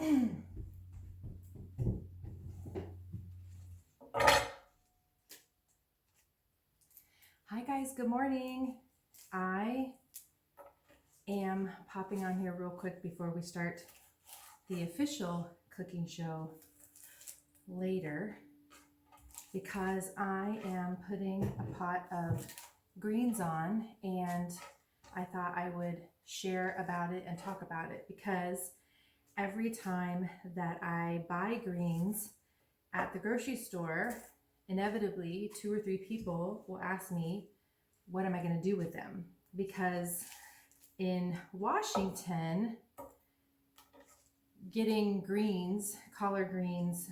Hi guys, good morning. I am popping on here real quick before we start the official cooking show later because I am putting a pot of greens on, and I thought I would share about it and talk about it because every time that I buy greens at the grocery store, inevitably 2 or 3 people will ask me, what am I going to do with them? Because in Washington, getting greens, collard greens,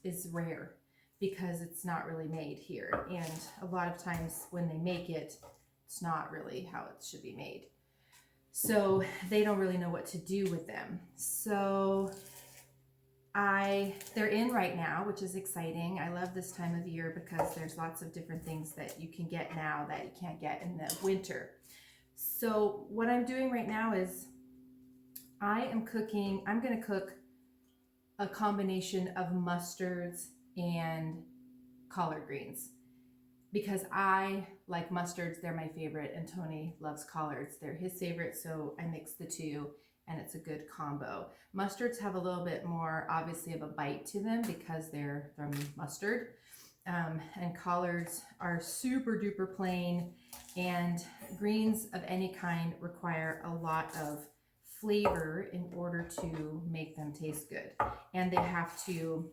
is rare because it's not really made here. And a lot of times when they make it, it's not really how it should be made. So they don't really know what to do with them. So they're in right now, which is exciting. I love this time of year because there's lots of different things that you can get now that you can't get in the winter. So what I'm doing right now is I'm going to cook a combination of mustards and collard greens because I like mustards. They're my favorite, and Tony loves collards. They're his favorite, so I mix the two and it's a good combo. Mustards have a little bit more, obviously, of a bite to them because they're from mustard. And collards are super duper plain, and greens of any kind require a lot of flavor in order to make them taste good. And they have to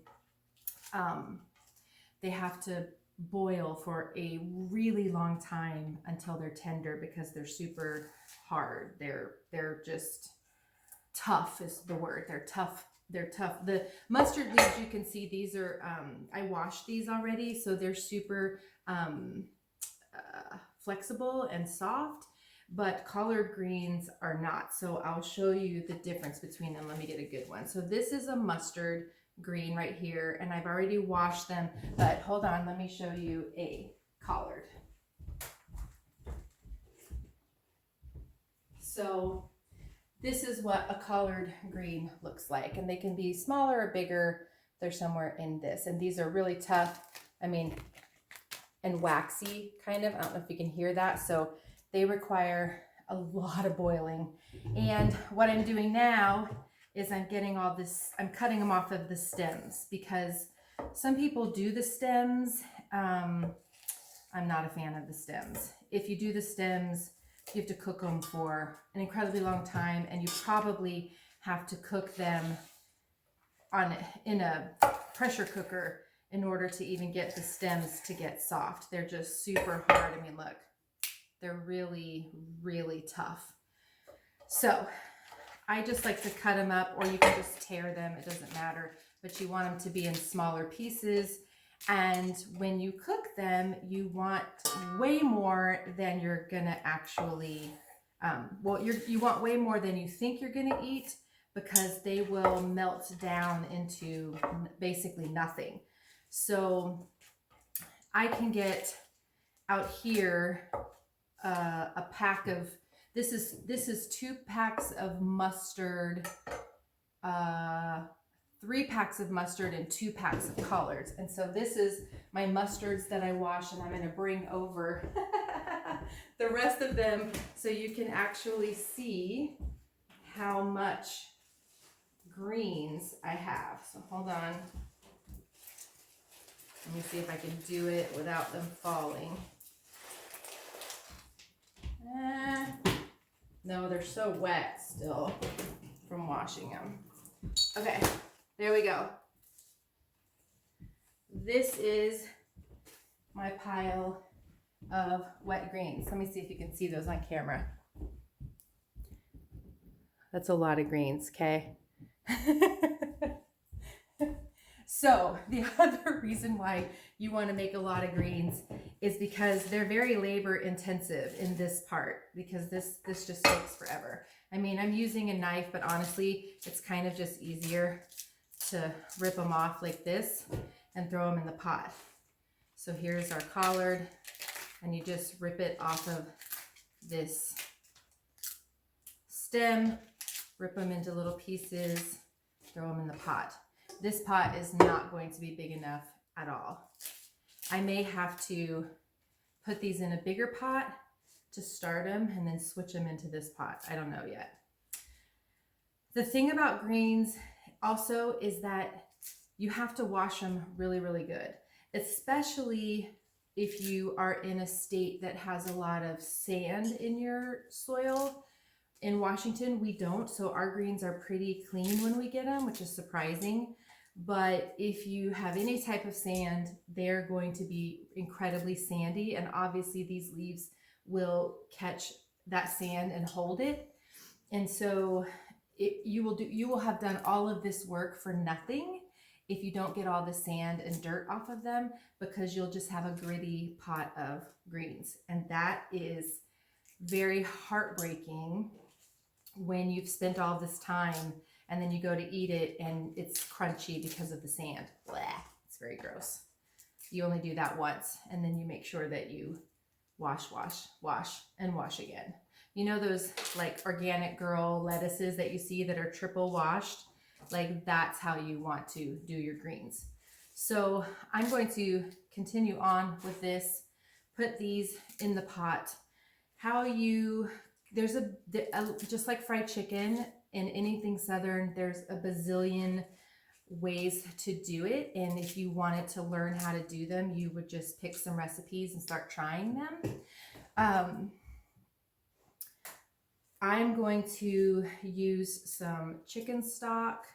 boil for a really long time until they're tender because they're super hard. They're just tough is the word. They're tough. The mustard leaves, you can see these are, I washed these already, so they're super flexible and soft, but collard greens are not. So I'll show you the difference between them. Let me get a good one. So this is a mustard green right here, and I've already washed them, but hold on, let me show you a collard. So this is what a collard green looks like, and they can be smaller or bigger. They're somewhere in this, and these are really tough, and waxy kind of. I don't know if you can hear that. So they require a lot of boiling. And what I'm doing now is I'm cutting them off of the stems because some people do the stems. I'm not a fan of the stems. If you do the stems, you have to cook them for an incredibly long time, and you probably have to cook them in a pressure cooker in order to even get the stems to get soft. They're just super hard. I mean, look, they're really, really tough. So I just like to cut them up, or you can just tear them. It doesn't matter, but you want them to be in smaller pieces. And when you cook them, you want way more than you're gonna actually, you want way more than you think you're gonna eat, because they will melt down into basically nothing. So I can get out here a pack of, this is 2 packs of mustard, 3 packs of mustard and 2 packs of collards. And so this is my mustards that I wash, and I'm going to bring over the rest of them so you can actually see how much greens I have. So hold on. Let me see if I can do it without them falling. No, they're so wet still from washing them. Okay. There we go. This is my pile of wet greens. Let me see if you can see those on camera. That's a lot of greens, okay? So the other reason why you want to make a lot of greens is because they're very labor intensive in this part, because this just takes forever. I mean, I'm using a knife, but honestly, it's kind of just easier to rip them off like this and throw them in the pot. So here's our collard, and you just rip it off of this stem, rip them into little pieces, throw them in the pot. This pot is not going to be big enough at all. I may have to put these in a bigger pot to start them and then switch them into this pot. I don't know yet. The thing about greens also is that you have to wash them really, really good, especially if you are in a state that has a lot of sand in your soil. In Washington, we don't, so our greens are pretty clean when we get them, which is surprising. But if you have any type of sand, they're going to be incredibly sandy, and obviously these leaves will catch that sand and hold it. And so you will have done all of this work for nothing if you don't get all the sand and dirt off of them, because you'll just have a gritty pot of greens. And that is very heartbreaking when you've spent all this time and then you go to eat it and it's crunchy because of the sand. Blah, it's very gross. You only do that once, and then you make sure that you wash, and wash again. You know those like Organic Girl lettuces that you see that are triple washed? Like that's how you want to do your greens. So I'm going to continue on with this, put these in the pot. There's just like fried chicken and anything Southern, there's a bazillion ways to do it. And if you wanted to learn how to do them, you would just pick some recipes and start trying them. I'm going to use some chicken stock.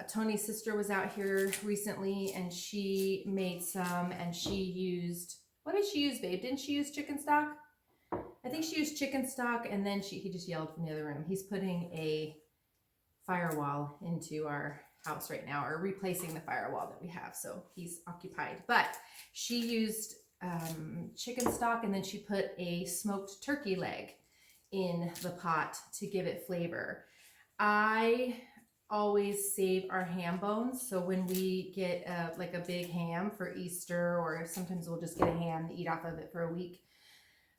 Tony's sister was out here recently and she made some, and she used, what did she use, babe? Didn't she use chicken stock? I think she used chicken stock, and then he just yelled from the other room. He's putting a firewall into our house right now, or replacing the firewall that we have, so he's occupied. But she used chicken stock, and then she put a smoked turkey leg in the pot to give it flavor. I always save our ham bones, so when we get like a big ham for Easter, or sometimes we'll just get a ham and eat off of it for a week.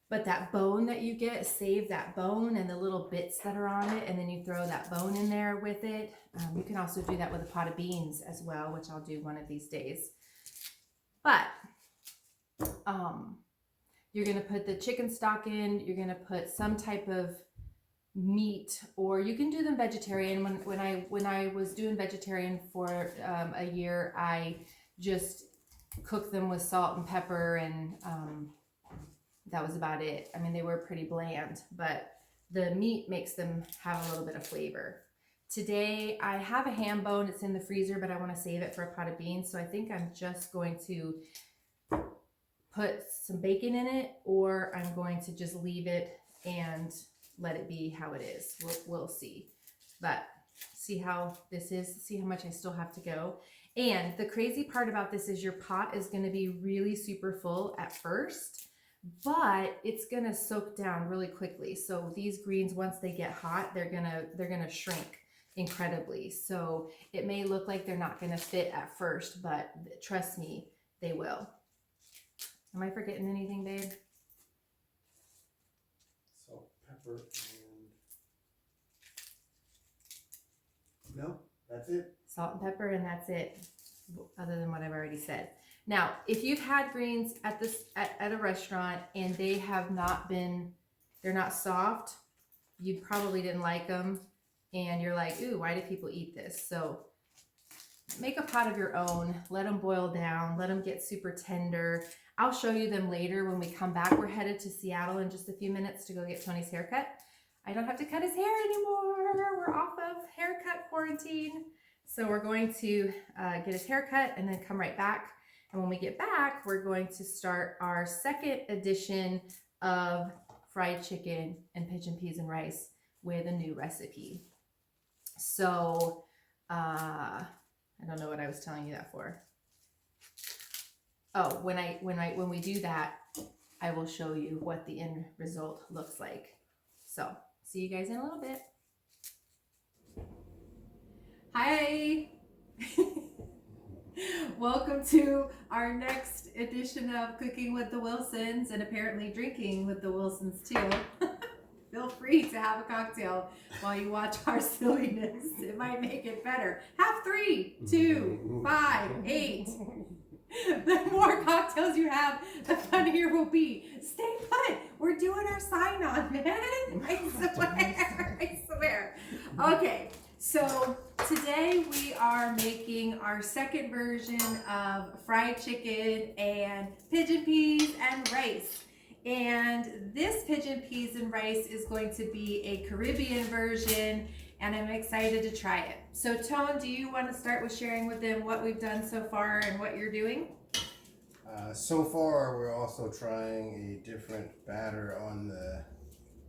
But that bone that you get, save that bone and the little bits that are on it, and then you throw that bone in there with it. You can also do that with a pot of beans as well, which I'll do one of these days. But you're going to put the chicken stock in, you're going to put some type of meat, or you can do them vegetarian. When I was doing vegetarian for a year, I just cooked them with salt and pepper, and that was about it. I mean, they were pretty bland, but the meat makes them have a little bit of flavor. Today, I have a ham bone. It's in the freezer, but I want to save it for a pot of beans. So I think I'm just going to put some bacon in it, or I'm going to just leave it and let it be how it is. We'll see. But see how this is, see how much I still have to go. And the crazy part about this is your pot is going to be really super full at first, but it's going to soak down really quickly. So these greens, once they get hot, they're going to shrink incredibly. So it may look like they're not going to fit at first, but trust me, they will. Am I forgetting anything, babe? Salt, pepper, and no, that's it. Salt and pepper, and that's it, other than what I've already said. Now, if you've had greens at a restaurant and they're not soft, you probably didn't like them, and you're like, ooh, why do people eat this? So make a pot of your own, let them boil down, let them get super tender. I'll show you them later when we come back. We're headed to Seattle in just a few minutes to go get Tony's haircut. I don't have to cut his hair anymore. We're off of haircut quarantine. So we're going to get his haircut and then come right back. And when we get back, we're going to start our second edition of fried chicken and pigeon peas and rice with a new recipe. So I don't know what I was telling you that for. Oh, when we do that, I will show you what the end result looks like. So see you guys in a little bit. Hi. Welcome to our next edition of Cooking with the Wilsons, and apparently drinking with the Wilsons too. Feel feel free to have a cocktail while you watch our silliness. It might make it better. Have 3, 2, 5, 8. The more cocktails you have, the funnier we'll be. Stay put. We're doing our sign on, man. I swear. I swear. Okay, so today we are making our second version of fried chicken and pigeon peas and rice. And this pigeon peas and rice is going to be a Caribbean version, and I'm excited to try it. So Tone, do you want to start with sharing with them what we've done so far and what you're doing? So far, we're also trying a different batter on the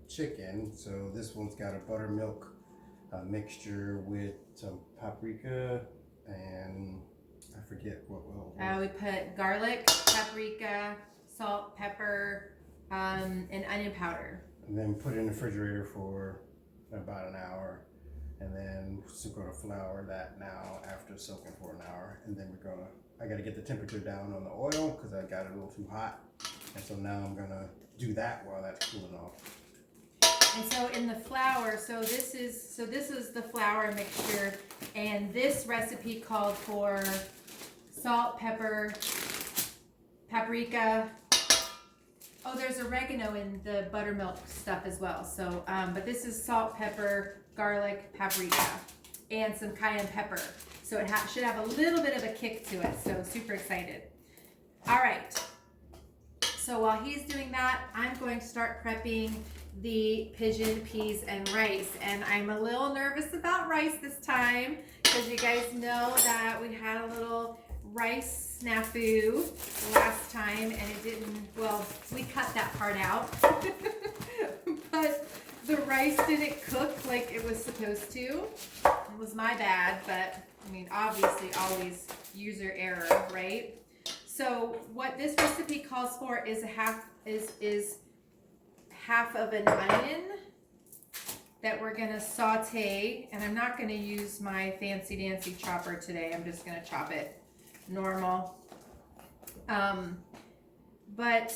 chicken. So this one's got a buttermilk mixture with some paprika and I forget what. We put garlic, paprika, salt, pepper, and onion powder. And then put it in the refrigerator for about an hour. And then we're going to flour that now after soaking for an hour. And then I got to get the temperature down on the oil because I got it a little too hot. And so now I'm going to do that while that's cooling off. And so in the flour, so this is the flour mixture, and this recipe called for salt, pepper, paprika. Oh, there's oregano in the buttermilk stuff as well. So, but this is salt, pepper, garlic, paprika, and some cayenne pepper. So it should have a little bit of a kick to it. So super excited. All right. So while he's doing that, I'm going to start prepping the pigeon peas and rice. And I'm a little nervous about rice this time because you guys know that we had a little rice snafu last time and it didn't, well, we cut that part out. But the rice didn't cook like it was supposed to. It was my bad, but I mean, obviously always user error, right? So what this recipe calls for is half of an onion that we're gonna saute, and I'm not gonna use my fancy dancy chopper today. I'm just gonna chop it normal. But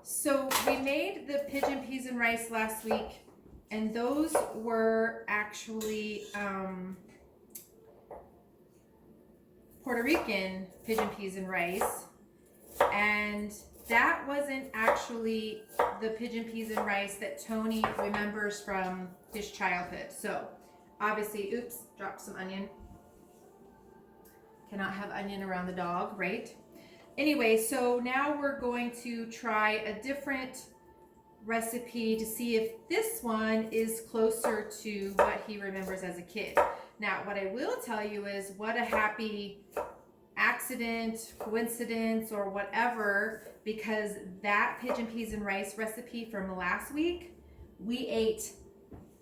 so we made the pigeon peas and rice last week, and those were actually Puerto Rican pigeon peas and rice, and that wasn't actually the pigeon peas and rice that Tony remembers from his childhood. So obviously, oops, dropped some onion. Cannot have onion around the dog, right? Anyway, so now we're going to try a different recipe to see if this one is closer to what he remembers as a kid. Now, what I will tell you is what a happy accident, coincidence, or whatever, because that pigeon peas and rice recipe from last week, we ate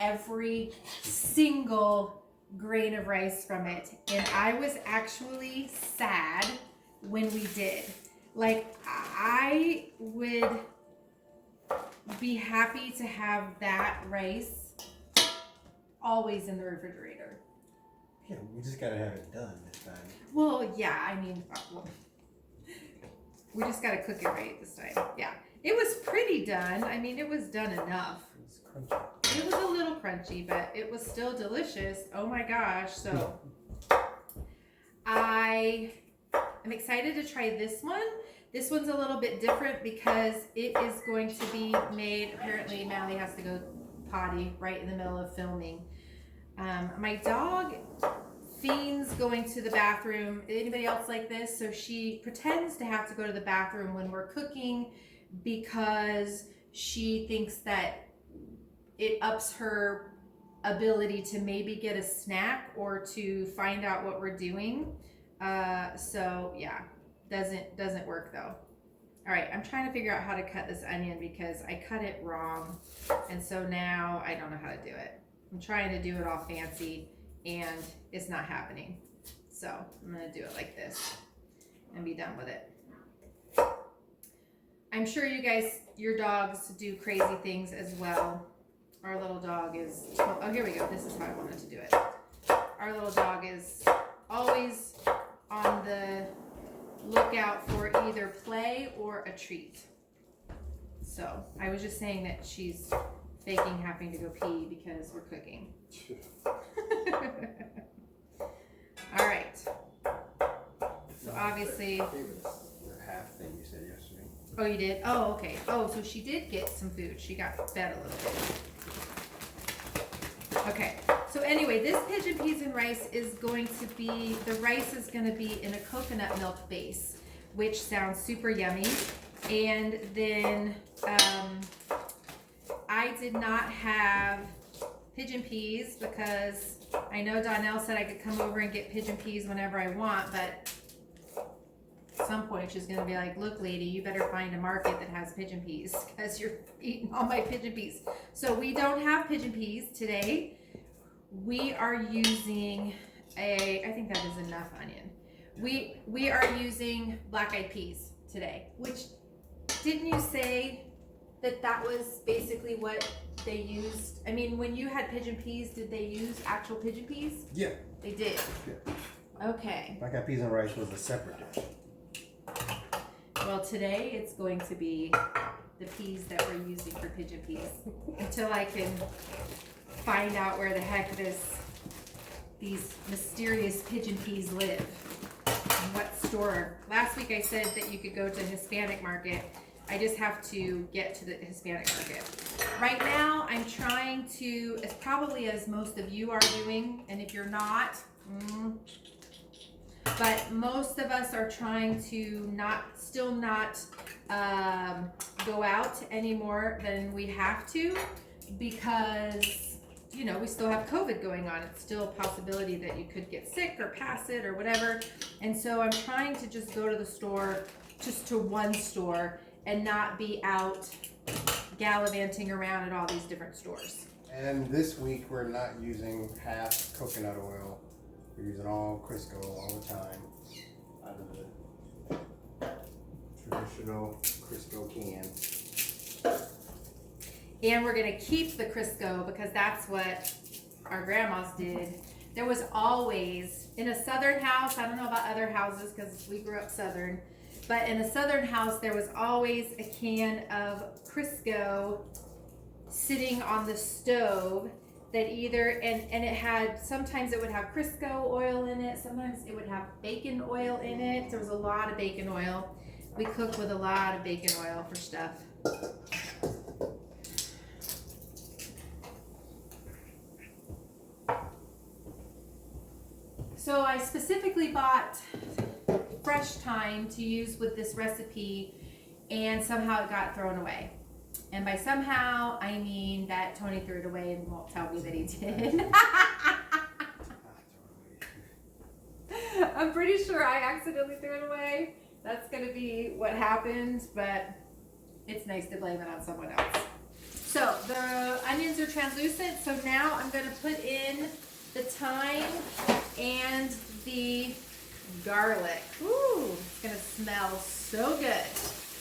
every single grain of rice from it, and I was actually sad when we did. Like, I would be happy to have that rice always in the refrigerator. Yeah, we just got to have it done this time. Well, yeah, I mean, we just got to cook it right this time. Yeah, it was pretty done. I mean, it was done enough. It's crunchy. It was a little crunchy, but it was still delicious. Oh my gosh. So I'm excited to try this one. This one's a little bit different because it is going to be made, apparently Mally has to go potty right in the middle of filming. My dog fiends going to the bathroom. Anybody else like this? So she pretends to have to go to the bathroom when we're cooking because she thinks that it ups her ability to maybe get a snack or to find out what we're doing. So yeah, doesn't work though. All right, I'm trying to figure out how to cut this onion because I cut it wrong, and so now I don't know how to do it. I'm trying to do it all fancy and it's not happening. So I'm gonna do it like this and be done with it. I'm sure you guys, your dogs do crazy things as well. Our little dog is, oh, here we go. This is how I wanted to do it. Our little dog is always on the lookout for either play or a treat. So I was just saying that she's faking having to go pee because we're cooking. All right. So obviously. The half thing you said yesterday. Oh, you did? Oh, okay. Oh, so she did get some food. She got fed a little bit. Okay. So anyway, this pigeon peas and rice is going to be, the rice is going to be in a coconut milk base, which sounds super yummy. And then I did not have pigeon peas because I know Donnell said I could come over and get pigeon peas whenever I want, but at some point she's going to be like, look, lady, you better find a market that has pigeon peas because you're eating all my pigeon peas. So we don't have pigeon peas today. We are using I think that is enough onion. We are using black-eyed peas today, which, didn't you say that was basically what they used? I mean, when you had pigeon peas, did they use actual pigeon peas? Yeah. They did? Yeah. Okay. Black-eyed peas and rice was a separate dish. Well, today it's going to be the peas that we're using for pigeon peas until I can find out where the heck these mysterious pigeon peas live and what store. Last week I said that you could go to Hispanic market. I just have to get to the Hispanic market. Right now I'm trying to, as probably as most of you are doing, and if you're not, but most of us are trying to still not go out any more than we have to, because, you know, we still have COVID going on. It's still a possibility that you could get sick or pass it or whatever. And so I'm trying to just go to the store, just to one store, and not be out gallivanting around at all these different stores. And this week we're not using half coconut oil. We're using all Crisco all the time out of the traditional Crisco can. And we're gonna keep the Crisco because that's what our grandmas did. There was always, in a southern house, I don't know about other houses because we grew up southern, but in a southern house there was always a can of Crisco sitting on the stove that either, and it had, sometimes it would have Crisco oil in it, sometimes it would have bacon oil in it. There was a lot of bacon oil. We cook with a lot of bacon oil for stuff. So I specifically bought fresh thyme to use with this recipe, and somehow it got thrown away. And by somehow, I mean that Tony threw it away and won't tell me that he did. I'm pretty sure I accidentally threw it away. That's gonna be what happened, but it's nice to blame it on someone else. So the onions are translucent, so now I'm gonna put in the thyme and the garlic. Ooh, it's gonna smell so good.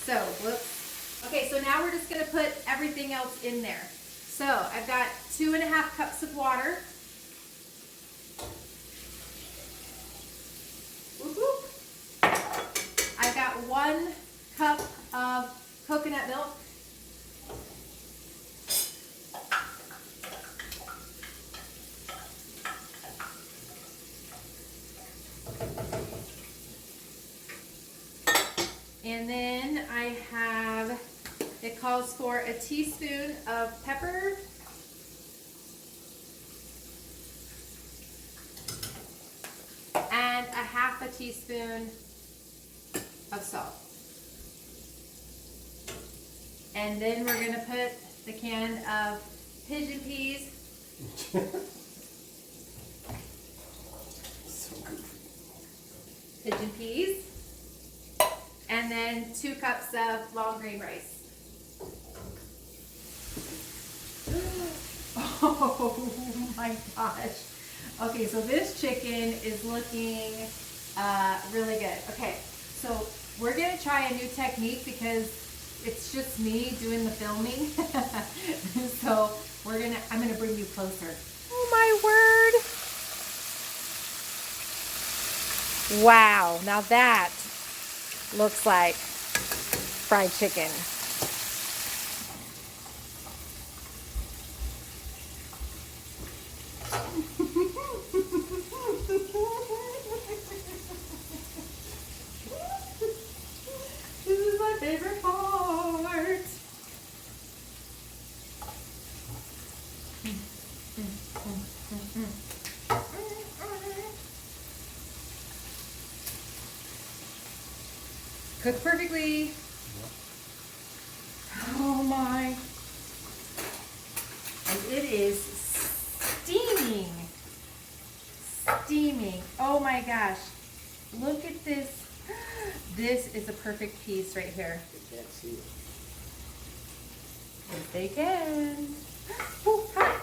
So, whoops. Okay, so now we're just gonna put everything else in there. So I've got 2.5 cups of water. Whoop, whoop. I've got 1 cup of coconut milk. And then I have, it calls for a teaspoon of pepper. And a 1/2 teaspoon of salt. And then we're gonna put the can of pigeon peas. So good. Pigeon peas. And then 2 cups of long grain rice. Oh my gosh. Okay, so this chicken is looking really good. Okay, so we're gonna try a new technique because it's just me doing the filming. So I'm gonna bring you closer. Oh my word. Wow, now that looks like fried chicken. Cooked perfectly. Oh my. And it is steaming. Steaming. Oh my gosh. Look at this. This is a perfect piece right here. They can't see it. Yes, they can. Ooh, hi.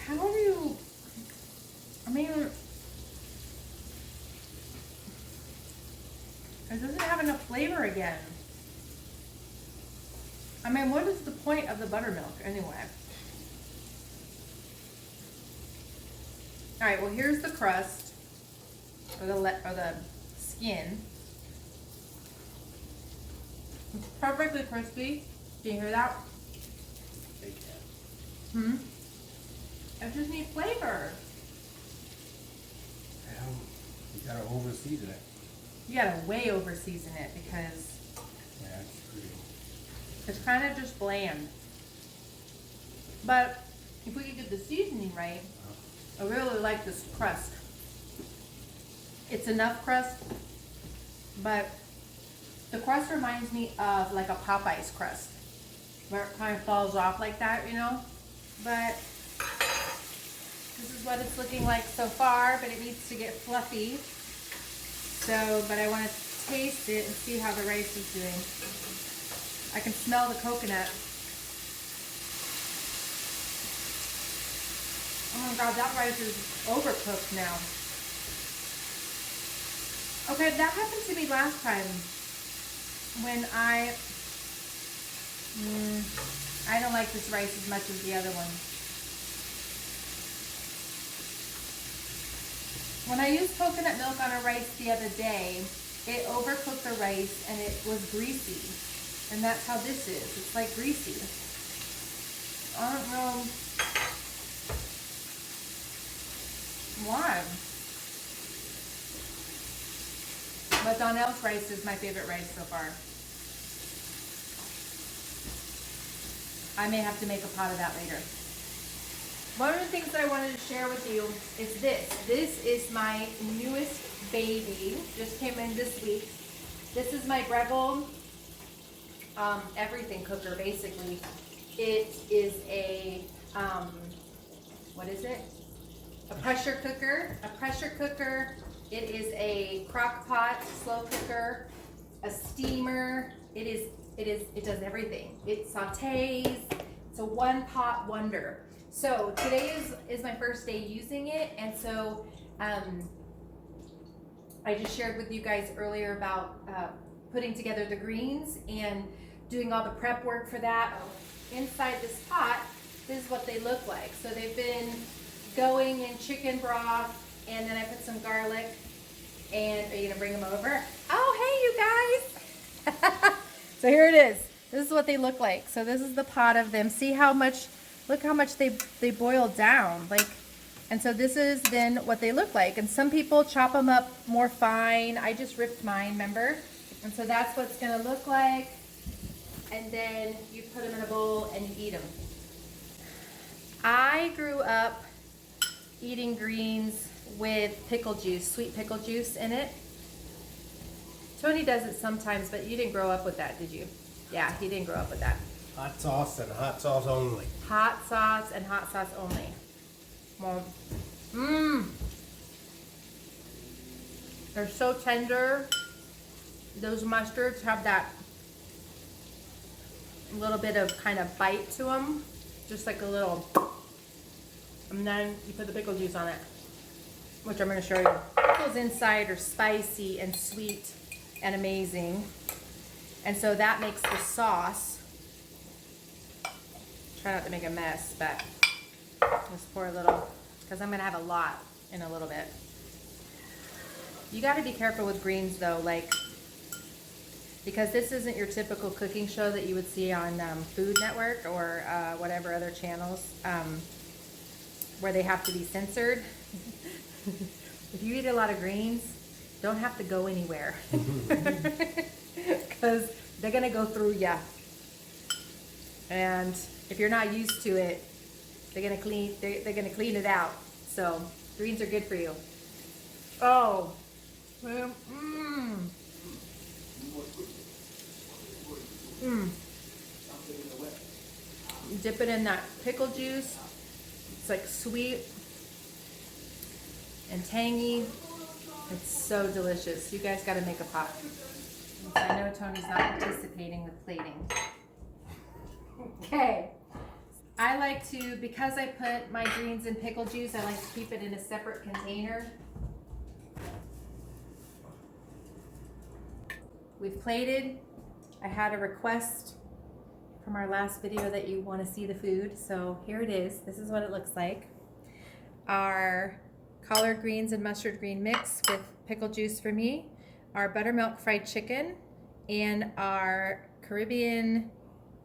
How do you, I mean, it doesn't have enough flavor again. I mean, what is the point of the buttermilk anyway? All right, well, here's the crust, or the skin. It's perfectly crispy. Can you hear that? They can. I just need flavor. Well, you gotta over season it. You gotta way over season it because Yeah, it's pretty. it's kind of just bland. But if we could get the seasoning right, I really like this crust. It's enough crust, but the crust reminds me of like a Popeye's crust, where it kind of falls off like that, you know? But this is what it's looking like so far, but it needs to get fluffy. So, but I want to taste it and see how the rice is doing. I can smell the coconut. Oh my god, that rice is overcooked now. Okay, that happened to me last time when I don't like this rice as much as the other one. When I used coconut milk on a rice the other day, it overcooked the rice and it was greasy. And that's how this is. It's like greasy. I don't know why. But Donnell's rice is my favorite rice so far. I may have to make a pot of that later. One of the things that I wanted to share with you is this. This is my newest baby. Just came in this week. This is my Breville everything cooker, basically. It is a, what is it? A pressure cooker. A pressure cooker. It is a crock pot, slow cooker, a steamer. It does everything. It sautés. It's a one pot wonder. So today is my first day using it, and so I just shared with you guys earlier about putting together the greens and doing all the prep work for that. Inside this pot, this is what they look like. So they've been going in chicken broth, and then I put some garlic. And are you gonna bring them over? Oh, hey, you guys! So here it is. This is what they look like. So this is the pot of them. See how much? Look how much they boil down. Like, and so this is then what they look like. And some people chop them up more fine. I just ripped mine, remember? And so that's what it's gonna look like. And then you put them in a bowl and you eat them. I grew up eating greens with pickle juice, sweet pickle juice in it. Tony does it sometimes, but you didn't grow up with that, did you? Yeah, he didn't grow up with that. Hot sauce and hot sauce only. Hot sauce and hot sauce only. Well, they're so tender. Those mustards have that little bit of kind of bite to them. Just like a little, and then you put the pickle juice on it, which I'm going to show you. Pickles inside are spicy and sweet and amazing. And so that makes the sauce. Try not to make a mess, but just pour a little, because I'm going to have a lot in a little bit. You got to be careful with greens though, like, because this isn't your typical cooking show that you would see on Food Network or whatever other channels where they have to be censored. If you eat a lot of greens, don't have to go anywhere because they're gonna go through ya. And if you're not used to it, they're gonna clean it out. So greens are good for you. Oh, You dip it in that pickle juice. It's like sweet and tangy. It's so delicious. You guys got to make a pot. I know Tony's not participating with plating. Okay. I like to, because I put my greens in pickle juice, I like to keep it in a separate container. We've plated. I had a request from our last video that you want to see the food, so here it is. This is what it looks like. Our collard greens and mustard green mix with pickle juice for me, our buttermilk fried chicken, and our Caribbean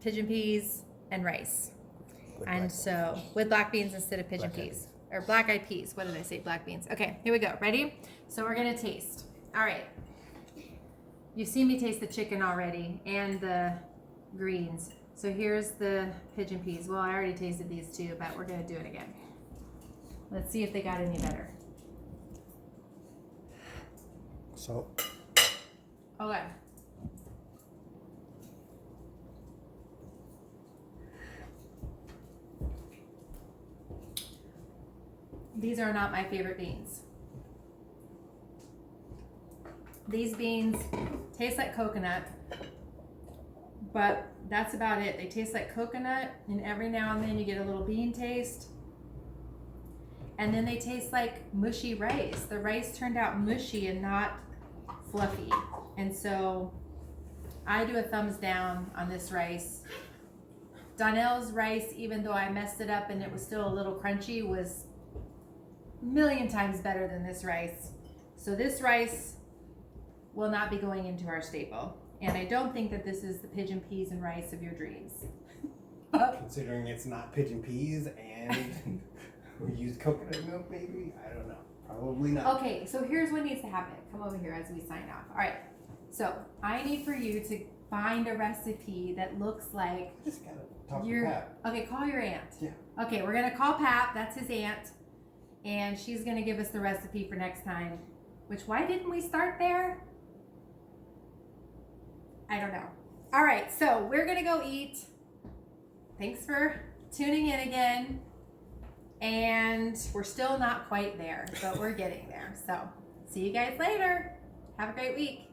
pigeon peas and rice. And so, with black beans instead of pigeon peas. Or black eyed peas. What did I say? Black beans. Okay, here we go. Ready? So we're gonna taste. All right. You've seen me taste the chicken already and the greens. So here's the pigeon peas. Well, I already tasted these two, but we're gonna do it again. Let's see if they got any better. So, Okay. These are not my favorite beans. These beans taste like coconut, but that's about it. They taste like coconut, and every now and then you get a little bean taste. And then they taste like mushy rice. The rice turned out mushy and not fluffy. And so I do a thumbs down on this rice. Donnell's rice, even though I messed it up and it was still a little crunchy, was a million times better than this rice. So this rice will not be going into our staple. And I don't think that this is the pigeon peas and rice of your dreams. Considering it's not pigeon peas and we use coconut milk, maybe? I don't know. Probably not. Okay, so here's what needs to happen. Come over here as we sign off. All right, so I need for you to find a recipe that looks like I just gotta talk your, to Pat. okay, call your aunt. Yeah. Okay, we're gonna call Pat, that's his aunt, and she's gonna give us the recipe for next time. Which, why didn't we start there? I don't know. All right, so we're gonna go eat. Thanks for tuning in again. And we're still not quite there, but we're getting there. So see you guys later. Have a great week.